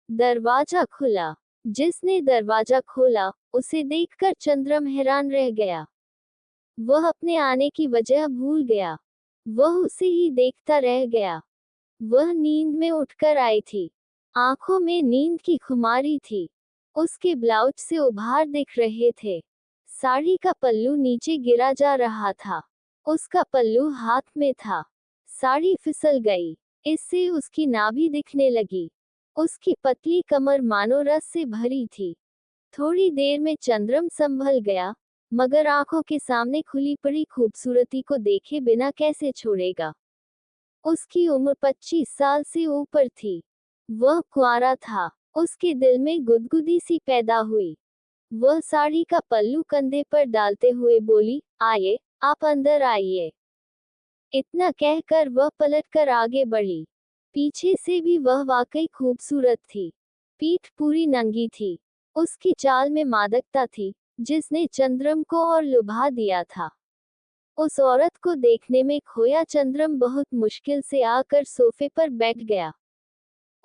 दरवाजा खुला। जिसने दरवाजा खोला, उसे देखकर चंद्रम हैरान रह गया। वह अपने आने की वजह भूल गया। वह उसे ही देखता रह गया। वह नींद में उठकर आई थी। आंखों में नींद की खुमारी थी। उसके ब्लाउज से उभार दिख रहे थे। साड़ी का पल्लू नीचे गिरा जा रहा था। उसका पल्लू हाथ में था। साड़ी फिसल गई। इससे उसकी नाभि दिखने लगी। उसकी पतली कमर मानो रस से भरी थी। थोड़ी देर में चंद्रम संभल गया, मगर आंखों के सामने खुली पड़ी खूबसूरती को देखे बिना कैसे छोड़ेगा। उसकी उम्र 25 साल से ऊपर थी। वह कुंवारा था। उसके दिल में गुदगुदी सी पैदा हुई। वह साड़ी का पल्लू कंधे पर डालते हुए बोली, आइए, आप अंदर आइए। इतना कहकर वह पलटकर आगे बढ़ी। पीछे से भी वह वाकई खूबसूरत थी। पीठ पूरी नंगी थी। उसकी चाल में मादकता थी, जिसने चंद्रम को और लुभा दिया था। उस औरत को देखने में खोया चंद्रम बहुत मुश्किल से आकर सोफे पर बैठ गया।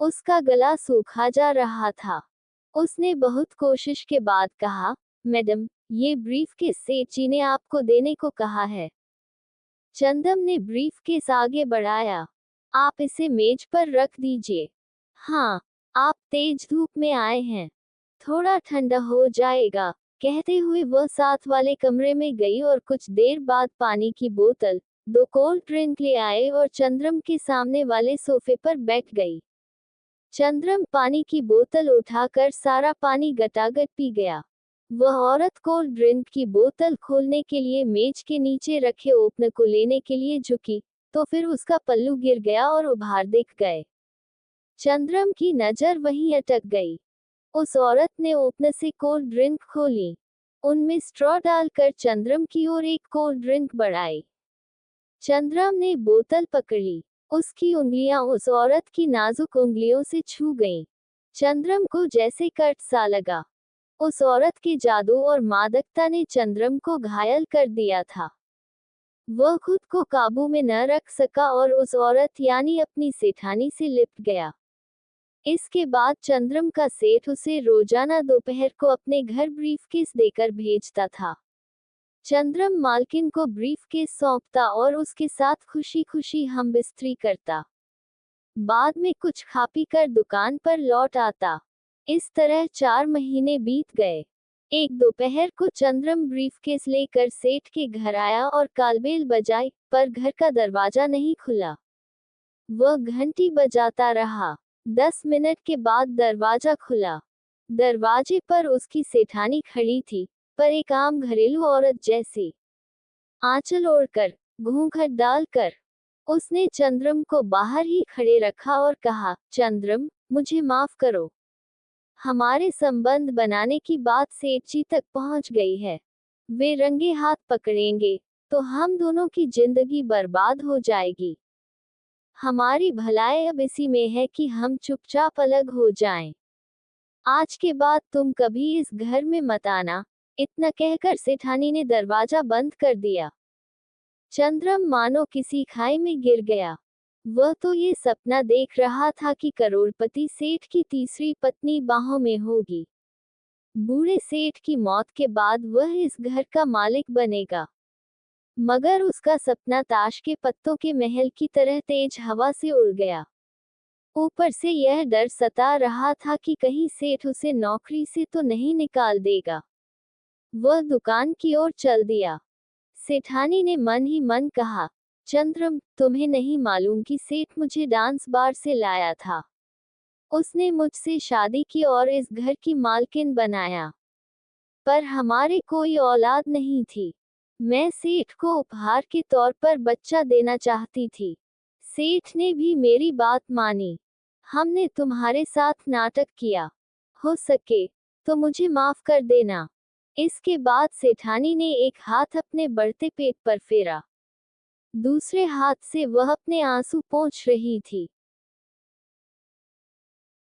उसका गला सूखा जा रहा था। उसने बहुत कोशिश के बाद कहा, मैडम, ये ब्रीफकेस सेठ जी ने आपको देने को कहा है। चंदम ने ब्रीफकेस आगे बढ़ाया। आप इसे मेज पर रख दीजिए। हाँ, आप तेज धूप में आए हैं। थोड़ा ठंडा हो जाएगा। कहते हुए वह साथ वाले कमरे में गई और कुछ देर बाद पानी की बोतल, 2 कोल्ड ड्रिंक ले आए और चंद्रम के सामने वाले सोफे पर बैठ गई। चंद्रम पानी की बोतल उठाकर सारा पानी गटागट पी गया। वह औरत कोल्ड ड्रिंक की बोतल खोलने के लिए मेज के नीचे रखे ओपनर को लेने के लिए झुकी, तो फिर उसका पल्लू गिर गया और उभार दिख गए। चंद्रम की नजर वहीं अटक गई। उस औरत ने ओपनर से कोल्ड ड्रिंक खोली। उनमें स्ट्रॉ डालकर चंद्रम की ओर एक कोल्ड ड्रिंक बढ़ाई। चंद्रम ने बोतल पकड़ी। उसकी उंगलियां उस औरत की नाजुक उंगलियों से छू गईं। चंद्रम को जैसे कट सा लगा। उस औरत के जादू और मादकता ने चंद्रम को घायल कर दिया था। वह खुद को काबू में न रख सका और उस औरत यानी अपनी सेठानी से लिपट गया। इसके बाद चंद्रम का सेठ उसे रोजाना दोपहर को अपने घर ब्रीफकेस देकर भेजता था। चंद्रम मालकिन को ब्रीफकेस सौंपता और उसके साथ खुशी खुशी हमबिस्तरी करता। बाद में कुछ खा पी कर दुकान पर लौट आता। इस तरह 4 महीने बीत गए। एक दोपहर को चंद्रम ब्रीफकेस लेकर सेठ के घर आया और कालबेल बजाई, पर घर का दरवाजा नहीं खुला। वह घंटी बजाता रहा। 10 मिनट के बाद दरवाजा खुला। दरवाजे पर उसकी सेठानी खड़ी थी, पर एक आम घरेलू औरत जैसी। आंचल ओढ़कर, घूंघट डालकर। उसने चंद्रम को बाहर ही खड़े रखा और कहा, चंद्रम, मुझे माफ करो। हमारे संबंध बनाने की बात सेठ जी तक पहुंच गई है। वे रंगे हाथ पकड़ेंगे, तो हम दोनों की जिंदगी बर्बाद हो जाएगी। हमारी भलाई अब इसी में है कि हम चुपचाप अलग हो जाएं। आज के बाद तुम कभी इस घर में मत आना। इतना कहकर सेठानी ने दरवाजा बंद कर दिया। चंद्रम मानो किसी खाई में गिर गया। वह तो ये सपना देख रहा था कि करोड़पति सेठ की तीसरी पत्नी बाहों में होगी। बूढ़े सेठ की मौत के बाद वह इस घर का मालिक बनेगा। मगर उसका सपना ताश के पत्तों के महल की तरह तेज हवा से उड़ गया। ऊपर से यह डर सता रहा था कि कहीं सेठ उसे नौकरी से तो नहीं निकाल देगा। वह दुकान की ओर चल दिया। सेठानी ने मन ही मन कहा, चंद्रम, तुम्हें नहीं मालूम कि सेठ मुझे डांस बार से लाया था। उसने मुझसे शादी की और इस घर की मालकिन बनाया। पर हमारे कोई औलाद नहीं थी। मैं सेठ को उपहार के तौर पर बच्चा देना चाहती थी। सेठ ने भी मेरी बात मानी। हमने तुम्हारे साथ नाटक किया। हो सके तो मुझे माफ कर देना। इसके बाद सेठानी ने एक हाथ अपने बढ़ते पेट पर फेरा। दूसरे हाथ से वह अपने आंसू पोंछ रही थी।